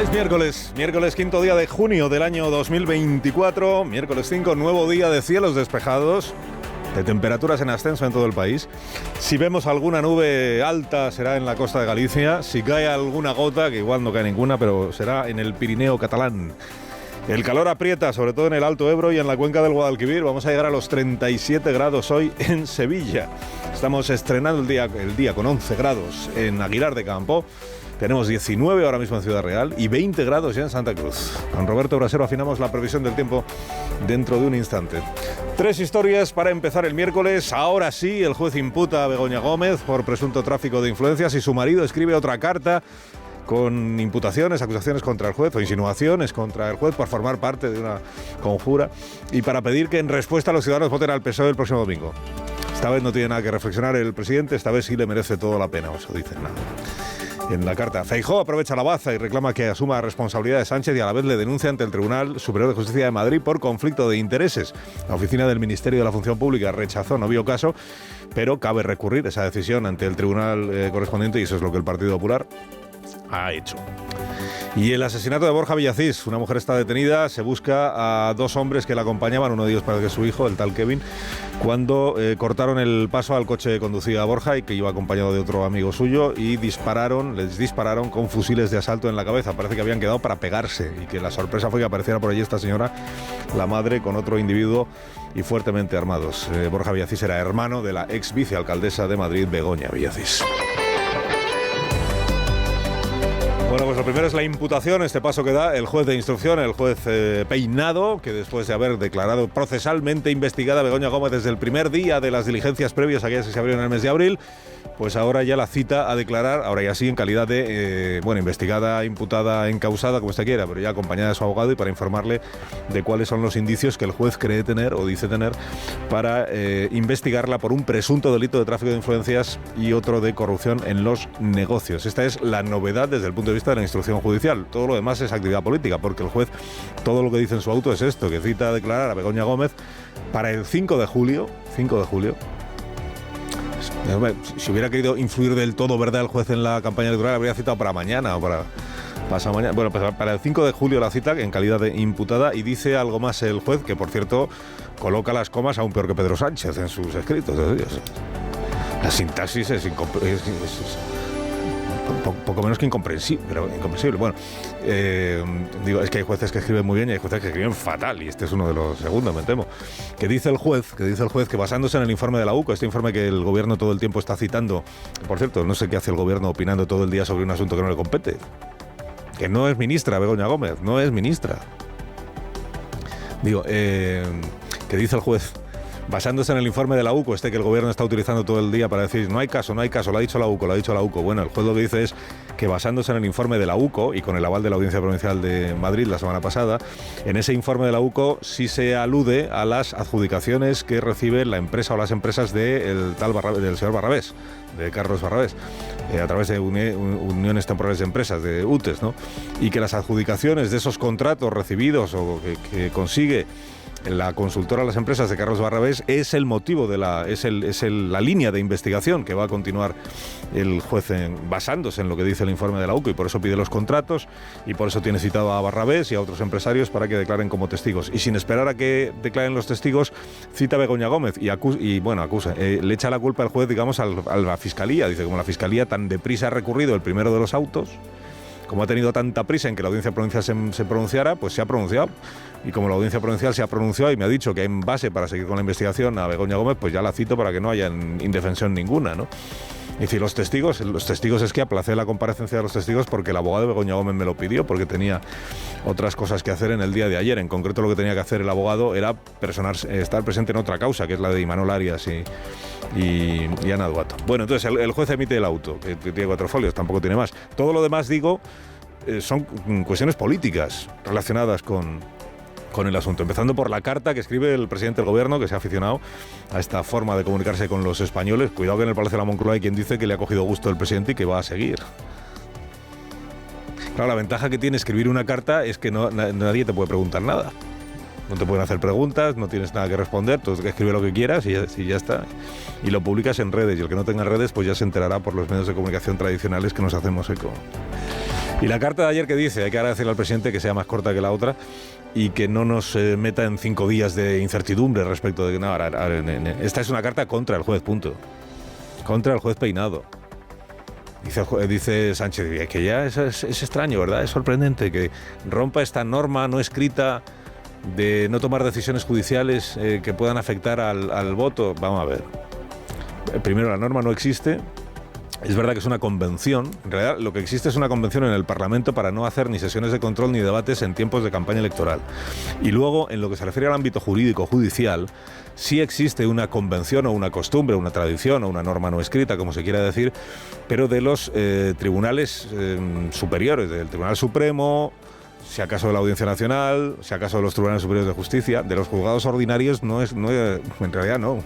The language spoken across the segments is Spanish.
Es miércoles 5 día de junio del año 2024, miércoles 5, nuevo día de cielos despejados, de temperaturas en ascenso en todo el país. Si vemos alguna nube alta será en la costa de Galicia, si cae alguna gota, que igual no cae ninguna, pero será en el Pirineo catalán. El calor aprieta, sobre todo en el Alto Ebro y en la cuenca del Guadalquivir. Vamos a llegar a los 37 grados hoy en Sevilla. Estamos estrenando el día con 11 grados en Aguilar de Campo. Tenemos 19 ahora mismo en Ciudad Real y 20 grados ya en Santa Cruz. Con Roberto Brasero afinamos la previsión del tiempo dentro de un instante. 3 historias para empezar el miércoles. Ahora sí, el juez imputa a Begoña Gómez por presunto tráfico de influencias y su marido escribe otra carta con imputaciones, acusaciones contra el juez o insinuaciones contra el juez por formar parte de una conjura y para pedir que en respuesta los ciudadanos voten al PSOE el próximo domingo. Esta vez no tiene nada que reflexionar el presidente, esta vez sí le merece toda la pena, eso dicen nada. En la carta, Feijóo aprovecha la baza y reclama que asuma la responsabilidad de Sánchez y a la vez le denuncia ante el Tribunal Superior de Justicia de Madrid por conflicto de intereses. La oficina del Ministerio de la Función Pública rechazó, no vio caso, pero cabe recurrir esa decisión ante el tribunal correspondiente y eso es lo que el Partido Popular ha hecho. Y el asesinato de Borja Villacís, una mujer está detenida, se busca a 2 hombres que la acompañaban, uno de ellos parece que es su hijo, el tal Kevin, cuando cortaron el paso al coche que conducía a Borja y que iba acompañado de otro amigo suyo y les dispararon con fusiles de asalto en la cabeza. Parece que habían quedado para pegarse y que la sorpresa fue que apareciera por allí esta señora, la madre, con otro individuo y fuertemente armados. Borja Villacís era hermano de la ex vicealcaldesa de Madrid, Begoña Villacís. Bueno, pues lo primero es la imputación, este paso que da el juez de instrucción, el juez Peinado, que después de haber declarado procesalmente investigada a Begoña Gómez desde el primer día de las diligencias previas a aquellas que se abrieron en el mes de abril, pues ahora ya la cita a declarar, ahora ya sí en calidad de, investigada, imputada, encausada, como usted quiera, pero ya acompañada de su abogado y para informarle de cuáles son los indicios que el juez cree tener o dice tener para investigarla por un presunto delito de tráfico de influencias y otro de corrupción en los negocios. Esta es la novedad desde el punto de vista de la instrucción judicial. Todo lo demás es actividad política, porque el juez, todo lo que dice en su auto es esto, que cita a declarar a Begoña Gómez para el 5 de julio. Si hubiera querido influir del todo, ¿verdad?, el juez en la campaña electoral, habría citado para mañana o para pasado mañana. Bueno, pues para el 5 de julio la cita en calidad de imputada y dice algo más el juez, que por cierto coloca las comas aún peor que Pedro Sánchez en sus escritos. La sintaxis es poco menos que incomprensible, pero incomprensible. Bueno, digo, es que hay jueces que escriben muy bien y hay jueces que escriben fatal, y este es uno de los segundos, me temo. Que dice el juez que basándose en el informe de la UCO, este informe que el gobierno todo el tiempo está citando, por cierto, no sé qué hace el gobierno opinando todo el día sobre un asunto que no le compete, que no es ministra Begoña Gómez, no es ministra. Digo, que dice el juez, basándose en el informe de la UCO, que el gobierno está utilizando todo el día para decir no hay caso, lo ha dicho la UCO. Bueno, el juez lo que dice es que basándose en el informe de la UCO y con el aval de la Audiencia Provincial de Madrid la semana pasada, en ese informe de la UCO sí se alude a las adjudicaciones que recibe la empresa o las empresas del señor Barrabés, de Carlos Barrabés, a través de uniones temporales de empresas, de UTES, ¿no? Y que las adjudicaciones de esos contratos recibidos o que consigue la consultora a las empresas de Carlos Barrabés es el motivo de la línea de investigación que va a continuar el juez basándose en lo que dice el informe de la UCO, y por eso pide los contratos y por eso tiene citado a Barrabés y a otros empresarios para que declaren como testigos, y sin esperar a que declaren los testigos cita a Begoña Gómez y acusa, le echa la culpa al juez, digamos, a la Fiscalía. Dice, como la Fiscalía tan deprisa ha recurrido el primero de los autos, como ha tenido tanta prisa en que la Audiencia Provincial se pronunciara, pues se ha pronunciado. Y como la Audiencia Provincial se ha pronunciado y me ha dicho que en base para seguir con la investigación a Begoña Gómez, pues ya la cito para que no haya indefensión ninguna, ¿no? Es decir, los testigos es que aplacé la comparecencia de los testigos porque el abogado de Begoña Gómez me lo pidió, porque tenía otras cosas que hacer en el día de ayer. En concreto, lo que tenía que hacer el abogado era estar presente en otra causa, que es la de Imanol Arias y Ana Duato. Bueno, entonces el juez emite el auto, que tiene 4 folios, tampoco tiene más. Todo lo demás, digo, son cuestiones políticas relacionadas con el asunto, empezando por la carta que escribe el presidente del gobierno, que se ha aficionado a esta forma de comunicarse con los españoles. Cuidado que en el Palacio de la Moncloa hay quien dice que le ha cogido gusto el presidente y que va a seguir. Claro, la ventaja que tiene escribir una carta es que nadie te puede preguntar nada. No te pueden hacer preguntas, no tienes nada que responder, tú escribe lo que quieras y ya está. Y lo publicas en redes, y el que no tenga redes pues ya se enterará por los medios de comunicación tradicionales que nos hacemos eco. Y la carta de ayer que dice, hay que agradecerle al presidente que sea más corta que la otra y que no nos meta en 5 días de incertidumbre respecto de que no, esta es una carta contra el juez, punto. Contra el juez Peinado. Dice Sánchez, que ya es extraño, ¿verdad? Es sorprendente que rompa esta norma no escrita de no tomar decisiones judiciales que puedan afectar al voto. Vamos a ver. Primero, la norma no existe. Es verdad que es una convención. En realidad, lo que existe es una convención en el Parlamento para no hacer ni sesiones de control ni debates en tiempos de campaña electoral. Y luego, en lo que se refiere al ámbito jurídico judicial, sí existe una convención o una costumbre, una tradición o una norma no escrita, como se quiera decir, pero de los tribunales superiores, del Tribunal Supremo, si acaso de la Audiencia Nacional, si acaso de los Tribunales Superiores de Justicia, de los juzgados ordinarios en realidad no.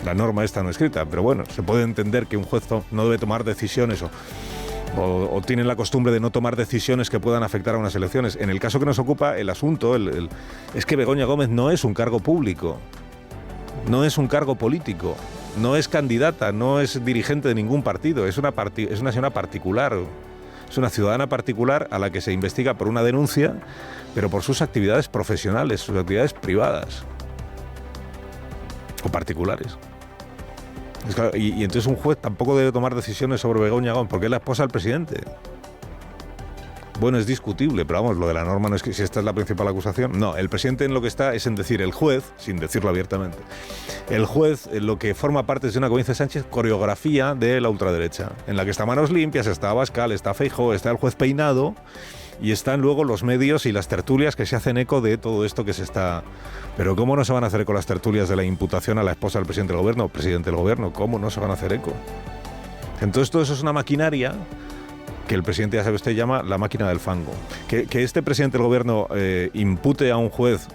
La norma esta no escrita, pero bueno, se puede entender que un juez no debe tomar decisiones o tienen la costumbre de no tomar decisiones que puedan afectar a unas elecciones. En el caso que nos ocupa, el asunto es que Begoña Gómez no es un cargo público, no es un cargo político, no es candidata, no es dirigente de ningún partido, es una señora particular, es una ciudadana particular a la que se investiga por una denuncia, pero por sus actividades profesionales, sus actividades privadas o particulares. Y entonces un juez tampoco debe tomar decisiones sobre Begoña Gómez porque es la esposa del presidente. Bueno, es discutible, pero vamos, lo de la norma no es que si esta es la principal acusación. No, el presidente en lo que está es en decir el juez, sin decirlo abiertamente, el juez en lo que forma parte de una, como dice Sánchez, coreografía de la ultraderecha, en la que está Manos Limpias, está Abascal, está Feijóo, está el juez Peinado, y están luego los medios y las tertulias que se hacen eco de todo esto que se está... Pero ¿cómo no se van a hacer eco las tertulias de la imputación a la esposa del presidente del gobierno? Presidente del gobierno, ¿cómo no se van a hacer eco? Entonces todo eso es una maquinaria que el presidente, ya sabe usted, llama la máquina del fango. Que este presidente del gobierno impute a un juez,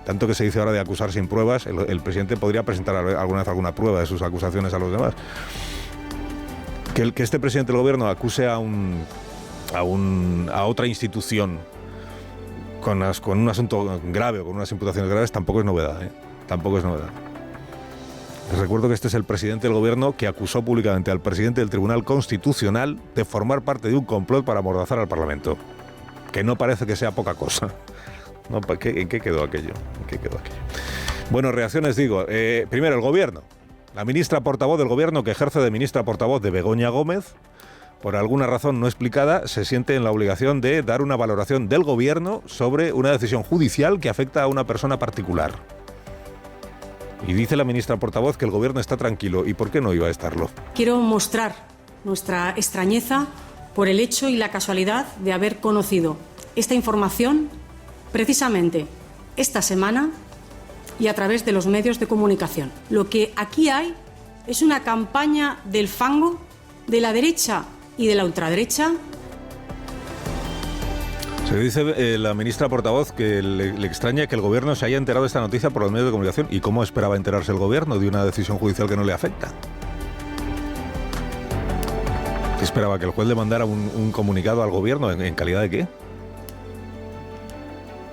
tanto que se dice ahora de acusar sin pruebas, el presidente podría presentar alguna vez alguna prueba de sus acusaciones a los demás. Que este presidente del gobierno acuse a otra institución con un asunto grave o con unas imputaciones graves tampoco es novedad, ¿eh? Tampoco es novedad. Les recuerdo que este es el presidente del gobierno que acusó públicamente al presidente del Tribunal Constitucional de formar parte de un complot para amordazar al Parlamento. Que no parece que sea poca cosa. No, ¿en qué quedó aquello? Bueno, reacciones digo. Primero, el gobierno. La ministra portavoz del gobierno que ejerce de ministra portavoz de Begoña Gómez, por alguna razón no explicada, se siente en la obligación de dar una valoración del gobierno sobre una decisión judicial que afecta a una persona particular. Y dice la ministra portavoz que el gobierno está tranquilo. ¿Y por qué no iba a estarlo? Quiero mostrar nuestra extrañeza por el hecho y la casualidad de haber conocido esta información precisamente esta semana y a través de los medios de comunicación. Lo que aquí hay es una campaña del fango de la derecha y de la ultraderecha. Se dice la ministra portavoz que le extraña que el gobierno se haya enterado de esta noticia por los medios de comunicación. ¿Y cómo esperaba enterarse el gobierno de una decisión judicial que no le afecta? ¿Qué esperaba? ¿Que el juez le mandara un comunicado al gobierno? ¿En calidad de qué?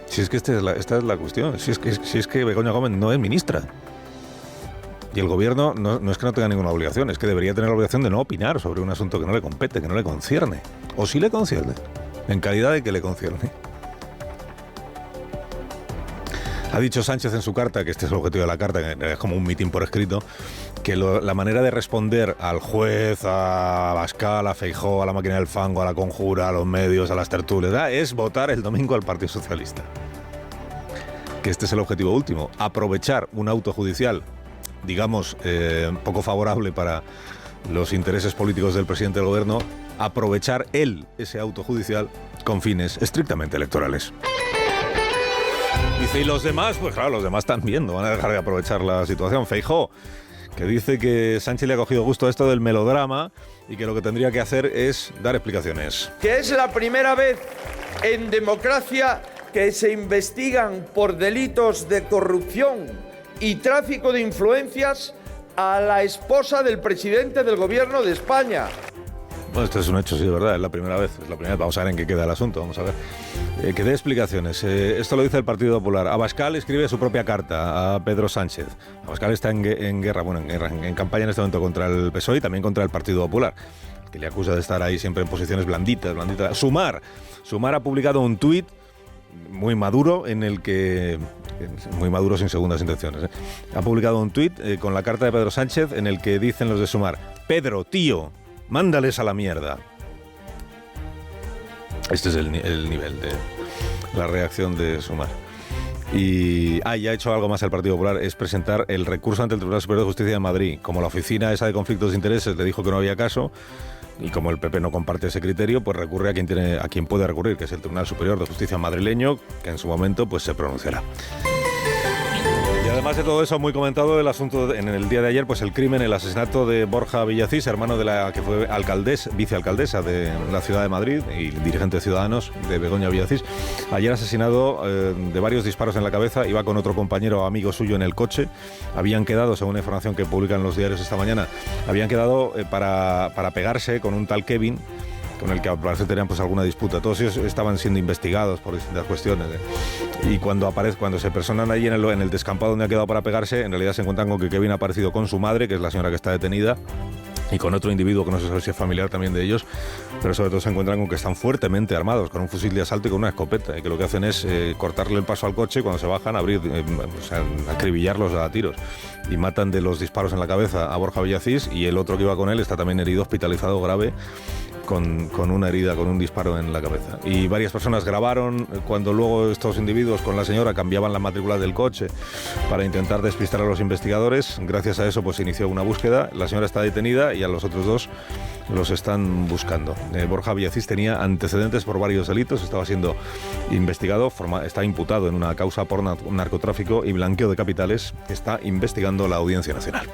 Si es que esta es la cuestión. Si es que Begoña Gómez no es ministra. Y el gobierno no es que no tenga ninguna obligación, es que debería tener la obligación de no opinar sobre un asunto que no le compete, que no le concierne. O sí le concierne. En calidad de que le concierne. Ha dicho Sánchez en su carta, que este es el objetivo de la carta, que es como un mitin por escrito, que la manera de responder al juez, a Abascal, a Feijóo, a la máquina del fango, a la conjura, a los medios, a las tertulias, es votar el domingo al Partido Socialista. Que este es el objetivo último, aprovechar un auto judicial, digamos, poco favorable para los intereses políticos del presidente del gobierno, aprovechar ese auto judicial con fines estrictamente electorales. Dice, ¿y los demás? Pues claro, los demás también no van a dejar de aprovechar la situación. Feijóo, que dice que Sánchez le ha cogido gusto a esto del melodrama y que lo que tendría que hacer es dar explicaciones. Que es la primera vez en democracia que se investigan por delitos de corrupción y tráfico de influencias a la esposa del presidente del gobierno de España. Bueno, esto es un hecho, sí, de verdad, es la primera vez. Vamos a ver en qué queda el asunto, vamos a ver. Que dé explicaciones. Esto lo dice el Partido Popular. Abascal escribe su propia carta a Pedro Sánchez. Abascal está en guerra, en campaña en este momento contra el PSOE y también contra el Partido Popular. que le acusa de estar ahí siempre en posiciones blanditas. Sumar ha publicado un tuit muy maduro en el que... Muy maduro sin segundas intenciones, ¿eh? Ha publicado un tuit con la carta de Pedro Sánchez en el que dicen los de Sumar: Pedro, tío, mándales a la mierda. Este es el nivel de la reacción de Sumar. Y ya ha hecho algo más el Partido Popular, es presentar el recurso ante el Tribunal Superior de Justicia de Madrid. Como la oficina esa de conflictos de intereses le dijo que no había caso, y como el PP no comparte ese criterio, pues recurre a quien puede recurrir, que es el Tribunal Superior de Justicia madrileño, que en su momento pues se pronunciará. Y además de todo eso, muy comentado el asunto en el día de ayer, pues el crimen, el asesinato de Borja Villacís, hermano de la que fue vicealcaldesa de la ciudad de Madrid y dirigente de Ciudadanos, de Begoña Villacís. Ayer asesinado de varios disparos en la cabeza, iba con otro compañero amigo suyo en el coche. Habían quedado, según la información que publican los diarios esta mañana, habían quedado para pegarse con un tal Kevin, con el que parece tenían pues alguna disputa. Todos ellos estaban siendo investigados por distintas cuestiones, y cuando se personan allí en el descampado donde ha quedado para pegarse, en realidad se encuentran con que Kevin ha aparecido con su madre, que es la señora que está detenida, y con otro individuo que no se sabe si es familiar también de ellos, pero sobre todo se encuentran con que están fuertemente armados, con un fusil de asalto y con una escopeta, y que lo que hacen es cortarle el paso al coche y cuando se bajan acribillarlos a tiros, y matan de los disparos en la cabeza a Borja Villacís, y el otro que iba con él está también herido, hospitalizado grave, con una herida, con un disparo en la cabeza. Y varias personas grabaron cuando luego estos individuos con la señora cambiaban la matrícula del coche para intentar despistar a los investigadores. Gracias a eso pues se inició una búsqueda. La señora está detenida y a los otros dos los están buscando. Borja Villacís tenía antecedentes por varios delitos, estaba siendo investigado, está imputado en una causa por narcotráfico y blanqueo de capitales. Está investigando la Audiencia Nacional.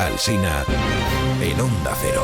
Alsina en Onda Cero.